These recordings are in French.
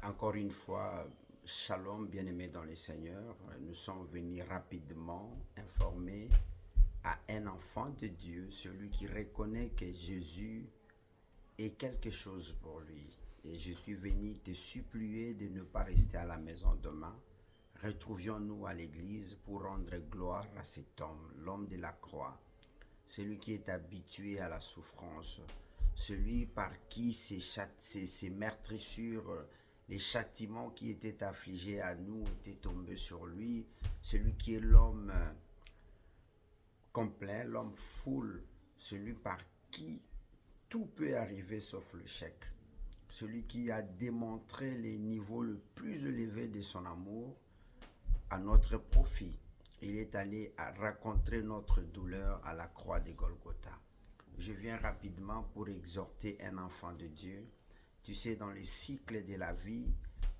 Encore une fois, shalom, bien-aimés dans le Seigneur. Nous sommes venus rapidement informer à un enfant de Dieu, celui qui reconnaît que Jésus est quelque chose pour lui. Et je suis venu te supplier de ne pas rester à la maison demain. Retrouvions-nous à l'église pour rendre gloire à cet homme, l'homme de la croix, celui qui est habitué à la souffrance, celui par qui ces meurtrissures, les châtiments qui étaient affligés à nous étaient tombés sur lui, celui qui est l'homme complet, l'homme full, celui par qui tout peut arriver sauf le chèque, celui qui a démontré les niveaux le plus élevés de son amour à notre profit. Il est allé à rencontrer notre douleur à la croix de Golgotha. Je viens rapidement pour exhorter un enfant de Dieu. Tu sais, dans les cycles de la vie,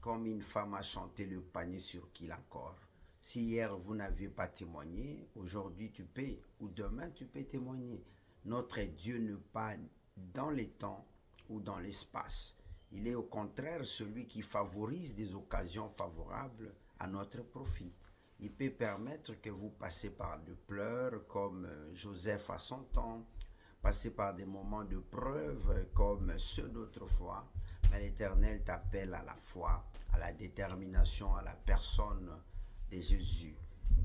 comme une femme a chanté le panier sur qui encore. Si hier vous n'aviez pas témoigné, aujourd'hui tu peux, ou demain tu peux témoigner. Notre Dieu n'est pas dans les temps ou dans l'espace. Il est au contraire celui qui favorise des occasions favorables à notre profit. Il peut permettre que vous passez par des pleurs comme Joseph à son temps, passer par des moments de preuve comme ceux d'autrefois, mais l'Éternel t'appelle à la foi, à la détermination, à la personne de Jésus.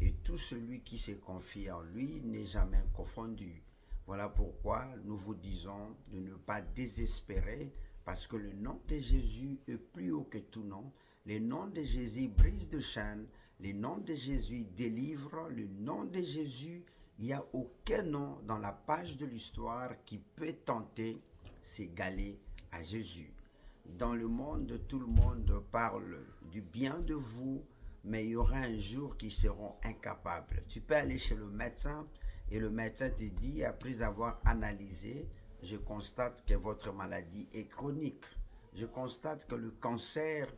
Et tout celui qui se confie en lui n'est jamais confondu. Voilà pourquoi nous vous disons de ne pas désespérer, parce que le nom de Jésus est plus haut que tout nom. Le nom de Jésus brise de chaînes, le nom de Jésus délivre, le nom de Jésus, il n'y a aucun nom dans la page de l'histoire qui peut tenter s'égaler à Jésus. Dans le monde, tout le monde parle du bien de vous, mais il y aura un jour qui seront incapables. Tu peux aller chez le médecin et le médecin te dit, après avoir analysé, je constate que votre maladie est chronique. Je constate que le cancer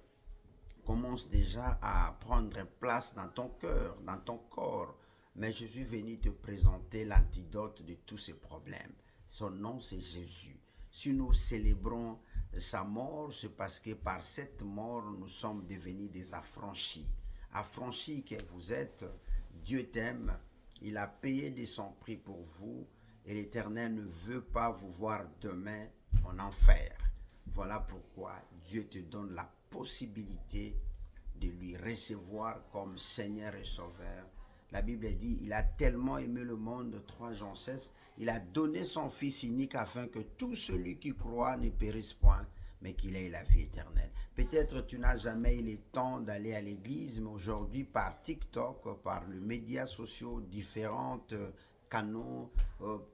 commence déjà à prendre place dans ton cœur, dans ton corps. Mais je suis venu te présenter l'antidote de tous ces problèmes. Son nom, c'est Jésus. Si nous célébrons sa mort, c'est parce que par cette mort, nous sommes devenus des affranchis. Affranchis que vous êtes, Dieu t'aime, il a payé de son prix pour vous, et l'Éternel ne veut pas vous voir demain en enfer. Voilà pourquoi Dieu te donne la possibilité de lui recevoir comme Seigneur et Sauveur. La Bible dit, il a tellement aimé le monde, 3 Jean 16, il a donné son Fils unique afin que tout celui qui croit ne périsse point, mais qu'il ait la vie éternelle. Peut-être tu n'as jamais eu le temps d'aller à l'église, mais aujourd'hui par TikTok, par les médias sociaux, différentes canaux,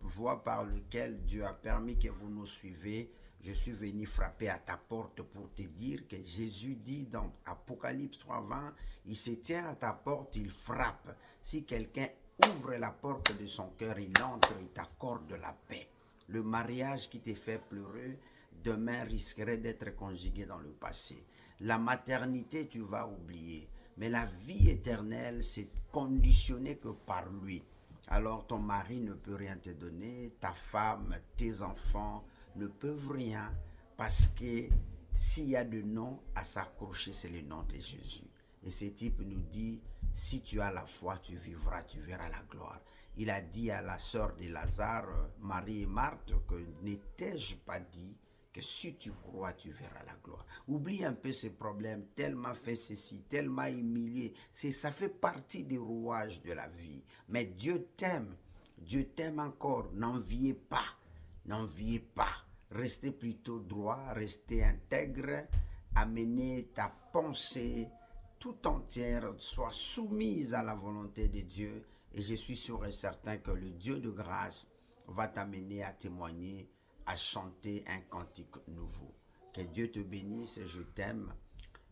voies par lesquelles Dieu a permis que vous nous suivez, je suis venu frapper à ta porte pour te dire que Jésus dit dans Apocalypse 3:20, il se tient à ta porte, il frappe. Si quelqu'un ouvre la porte de son cœur, il entre, il t'accorde la paix. Le mariage qui te fait pleurer, demain risquerait d'être conjugué dans le passé. La maternité, tu vas oublier. Mais la vie éternelle, c'est conditionné que par lui. Alors ton mari ne peut rien te donner, ta femme, tes enfants ne peuvent rien, parce que s'il y a de nom à s'accrocher, c'est le nom de Jésus. Et ce type nous dit, si tu as la foi, tu vivras, tu verras la gloire. Il a dit à la sœur de Lazare, Marie et Marthe, que n'étais-je pas dit que si tu crois, tu verras la gloire. Oublie un peu ces problèmes, tellement fait ceci, tellement humilié. Ça fait partie des rouages de la vie. Mais Dieu t'aime encore. N'enviez pas, n'enviez pas. Restez plutôt droit, restez intègre, amenez ta pensée tout entière, soit soumise à la volonté de Dieu. Et je suis sûr et certain que le Dieu de grâce va t'amener à témoigner, à chanter un cantique nouveau. Que Dieu te bénisse, je t'aime.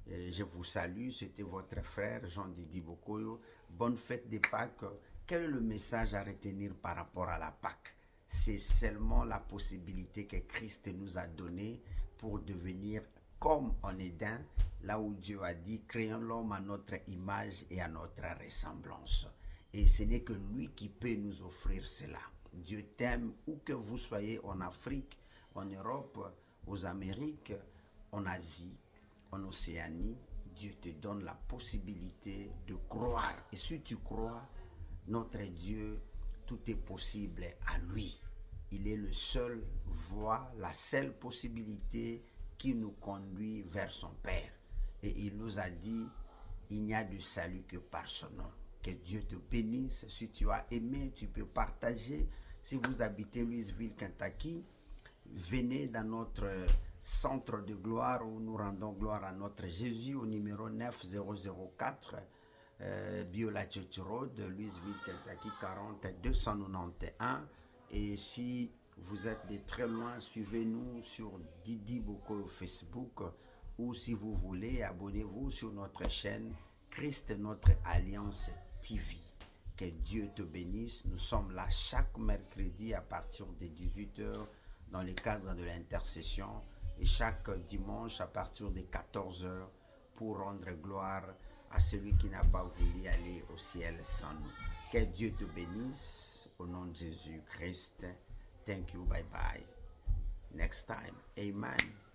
Je vous salue, c'était votre frère Jean-Didi Bokoyo. Bonne fête de Pâques. Quel est le message à retenir par rapport à la Pâques? C'est seulement la possibilité que Christ nous a donnée pour devenir comme en Éden, là où Dieu a dit, créons l'homme à notre image et à notre ressemblance. Et ce n'est que lui qui peut nous offrir cela. Dieu t'aime où que vous soyez, en Afrique, en Europe, aux Amériques, en Asie. en Océanie, Dieu te donne la possibilité de croire. Et si tu crois, notre Dieu, tout est possible à lui. Il est le seul voie, la seule possibilité qui nous conduit vers son Père. Et il nous a dit, il n'y a de salut que par son nom. Que Dieu te bénisse. Si tu as aimé, tu peux partager. Si vous habitez Louisville, Kentucky, venez dans notre centre de gloire où nous rendons gloire à notre Jésus au numéro 9004 Biola Church Road, Louisville, Kentucky 40291. Et si vous êtes de très loin, suivez-nous sur Didi Boko Facebook, ou si vous voulez, abonnez-vous sur notre chaîne Christ Notre Alliance TV. Que Dieu te bénisse. Nous sommes là chaque mercredi à partir de 18h dans le cadre de l'intercession et chaque dimanche à partir de 14h pour rendre gloire à celui qui n'a pas voulu aller au ciel sans nous. Que Dieu te bénisse au nom de Jésus-Christ. Thank you. Bye bye. Next time. Amen.